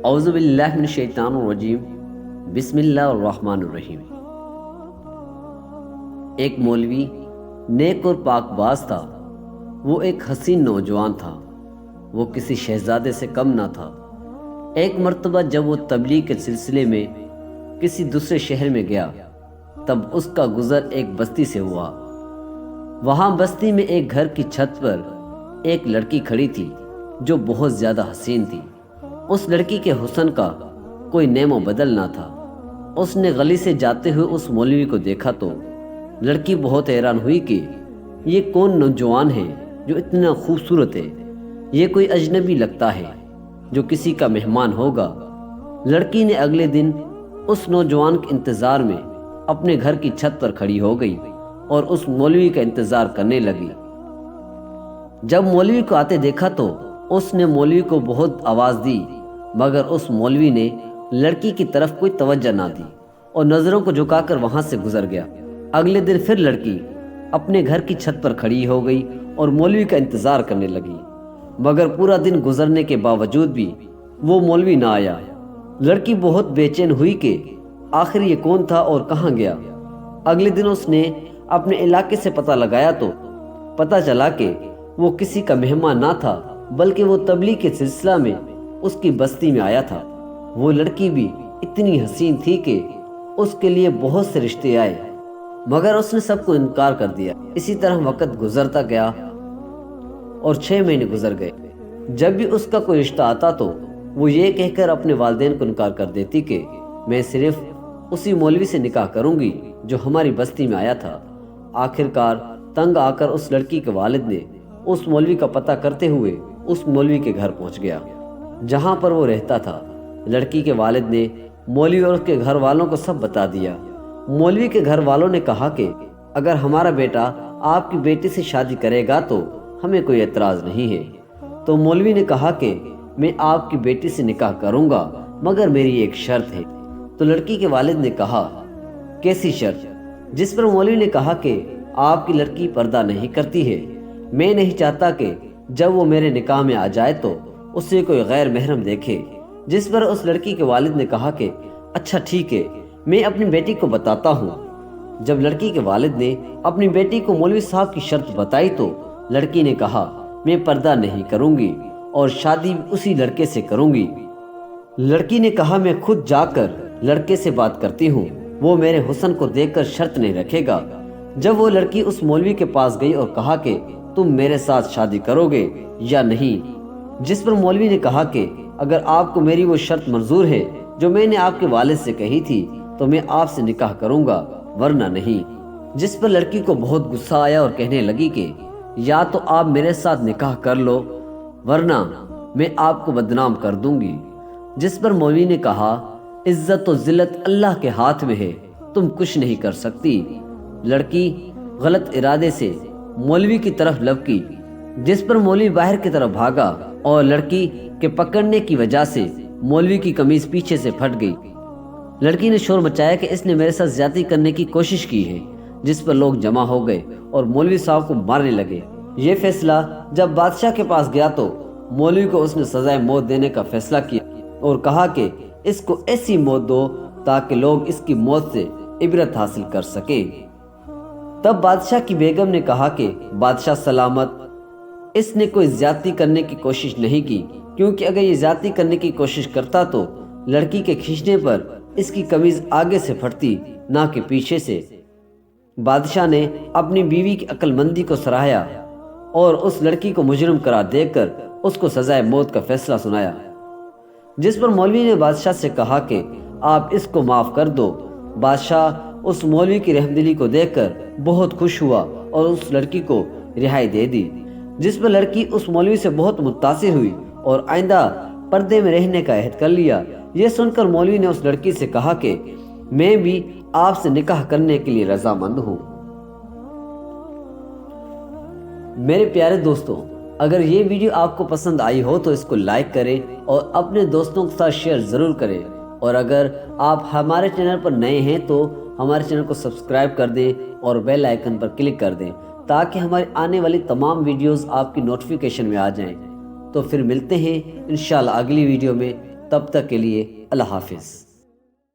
اعوذ باللہ من الشیطان الرجیم، بسم اللہ الرحمن الرحیم۔ ایک مولوی نیک اور پاک باز تھا۔ وہ ایک حسین نوجوان تھا۔ وہ کسی شہزادے سے کم نہ تھا۔ ایک مرتبہ جب وہ تبلیغ کے سلسلے میں کسی دوسرے شہر میں گیا، تب اس کا گزر ایک بستی سے ہوا۔ وہاں بستی میں ایک گھر کی چھت پر ایک لڑکی کھڑی تھی جو بہت زیادہ حسین تھی۔ اس لڑکی کے حسن کا کوئی نیم و بدل نہ تھا۔ اس نے گلی سے جاتے ہوئے اس مولوی کو دیکھا تو لڑکی بہت حیران ہوئی کہ یہ کون نوجوان ہے جو اتنا خوبصورت ہے۔ یہ کوئی اجنبی لگتا ہے جو کسی کا مہمان ہوگا۔ لڑکی نے اگلے دن اس نوجوان کے انتظار میں اپنے گھر کی چھت پر کھڑی ہو گئی اور اس مولوی کا انتظار کرنے لگی۔ جب مولوی کو آتے دیکھا تو اس نے مولوی کو بہت آواز دی، مگر اس مولوی نے لڑکی کی طرف کوئی توجہ نہ دی اور نظروں کو جھکا کر وہاں سے گزر گیا۔ اگلے دن پھر لڑکی اپنے گھر کی چھت پر کھڑی ہو گئی اور مولوی کا انتظار کرنے لگی، مگر پورا دن گزرنے کے باوجود بھی وہ مولوی نہ آیا۔ لڑکی بہت بے چین ہوئی کہ آخر یہ کون تھا اور کہاں گیا۔ اگلے دن اس نے اپنے علاقے سے پتہ لگایا تو پتہ چلا کہ وہ کسی کا مہمان نہ تھا، بلکہ وہ تبلیغ کے سلسلہ میں اس کی بستی میں آیا تھا۔ وہ لڑکی بھی اتنی حسین تھی کہ اس کے لیے بہت سے رشتے آئے، مگر اس نے سب کو انکار کر دیا۔ اسی طرح وقت گزرتا گیا اور 6 مہینے گزر گئے۔ جب بھی اس کا کوئی رشتہ آتا تو وہ یہ کہہ کر اپنے والدین کو انکار کر دیتی کہ میں صرف اسی مولوی سے نکاح کروں گی جو ہماری بستی میں آیا تھا۔ آخرکار تنگ آ کر اس لڑکی کے والد نے اس مولوی کا پتہ کرتے ہوئے اس مولوی کے گھر پہنچ گیا جہاں پر وہ رہتا تھا۔ لڑکی کے والد نے مولوی اور اس کے گھر والوں کو سب بتا دیا۔ مولوی کے گھر والوں نے کہا کہ اگر ہمارا بیٹا آپ کی بیٹی سے شادی کرے گا تو ہمیں کوئی اعتراض نہیں ہے۔ تو مولوی نے کہا کہ میں آپ کی بیٹی سے نکاح کروں گا، مگر میری ایک شرط ہے۔ تو لڑکی کے والد نے کہا کیسی شرط؟ جس پر مولوی نے کہا کہ آپ کی لڑکی پردہ نہیں کرتی ہے۔ میں نہیں چاہتا کہ جب وہ میرے نکاح میں آ جائے تو اسے کوئی غیر محرم دیکھے۔ جس پر اس لڑکی کے والد نے کہا کہ اچھا ٹھیک ہے، میں اپنی بیٹی کو بتاتا ہوں۔ جب لڑکی کے والد نے اپنی بیٹی کو مولوی صاحب کی شرط بتائی تو لڑکی نے کہا میں پردہ نہیں کروں گی اور شادی اسی لڑکے سے کروں گی۔ لڑکی نے کہا میں خود جا کر لڑکے سے بات کرتی ہوں، وہ میرے حسن کو دیکھ کر شرط نہیں رکھے گا۔ جب وہ لڑکی اس مولوی کے پاس گئی اور کہا کہ تم میرے ساتھ شادی کرو گے یا نہیں، جس پر مولوی نے کہا کہ اگر آپ کو میری وہ شرط منظور ہے جو میں نے آپ کے والد سے کہی تھی تو میں آپ سے نکاح کروں گا، ورنہ نہیں۔ جس پر لڑکی کو بہت غصہ آیا اور کہنے لگی کہ یا تو آپ میرے ساتھ نکاح کر لو ورنہ میں آپ کو بدنام کر دوں گی۔ جس پر مولوی نے کہا عزت و ذلت اللہ کے ہاتھ میں ہے، تم کچھ نہیں کر سکتی۔ لڑکی غلط ارادے سے مولوی کی طرف لپکی، جس پر مولوی باہر کی طرف بھاگا اور لڑکی کے پکڑنے کی وجہ سے مولوی کی قمیض پیچھے سے پھٹ گئی۔ لڑکی نے شور مچایا کہ اس نے میرے ساتھ زیادتی کرنے کی کوشش کی ہے، جس پر لوگ جمع ہو گئے اور مولوی صاحب کو مارنے لگے۔ یہ فیصلہ جب بادشاہ کے پاس گیا تو مولوی کو اس نے سزائے موت دینے کا فیصلہ کیا اور کہا کہ اس کو ایسی موت دو تاکہ لوگ اس کی موت سے عبرت حاصل کر سکیں۔ تب بادشاہ کی بیگم نے کہا کہ بادشاہ سلامت، اس نے کوئی زیادتی کرنے کی کوشش نہیں کی، کیونکہ اگر یہ زیادتی کرنے کی کوشش کرتا تو لڑکی کے کھینچنے پر اس کی قمیض آگے سے پھٹتی نہ کہ پیچھے سے۔ بادشاہ نے اپنی بیوی کی عقل مندی کو سراہا اور اس لڑکی کو مجرم قرار دے کر اس کو سزائے موت کا فیصلہ سنایا۔ جس پر مولوی نے بادشاہ سے کہا کہ آپ اس کو معاف کر دو۔ بادشاہ اس مولوی کی رحمدلی کو دیکھ کر بہت خوش ہوا اور اس لڑکی کو رہائی دے دی۔ جس پر لڑکی اس مولوی سے بہت متاثر ہوئی اور آئندہ پردے میں رہنے کا عہد کر لیا۔ یہ سن کر مولوی نے اس لڑکی سے کہا کہ میں بھی آپ سے نکاح کرنے کے لیے رضامند ہوں۔ میرے پیارے دوستوں، اگر یہ ویڈیو آپ کو پسند آئی ہو تو اس کو لائک کریں اور اپنے دوستوں کے ساتھ شیئر ضرور کریں، اور اگر آپ ہمارے چینل پر نئے ہیں تو ہمارے چینل کو سبسکرائب کر دیں اور بیل آئیکن پر کلک کر دیں تاکہ ہماری آنے والی تمام ویڈیوز آپ کی نوٹیفیکیشن میں آ جائیں۔ تو پھر ملتے ہیں انشاءاللہ اگلی ویڈیو میں۔ تب تک کے لیے اللہ حافظ۔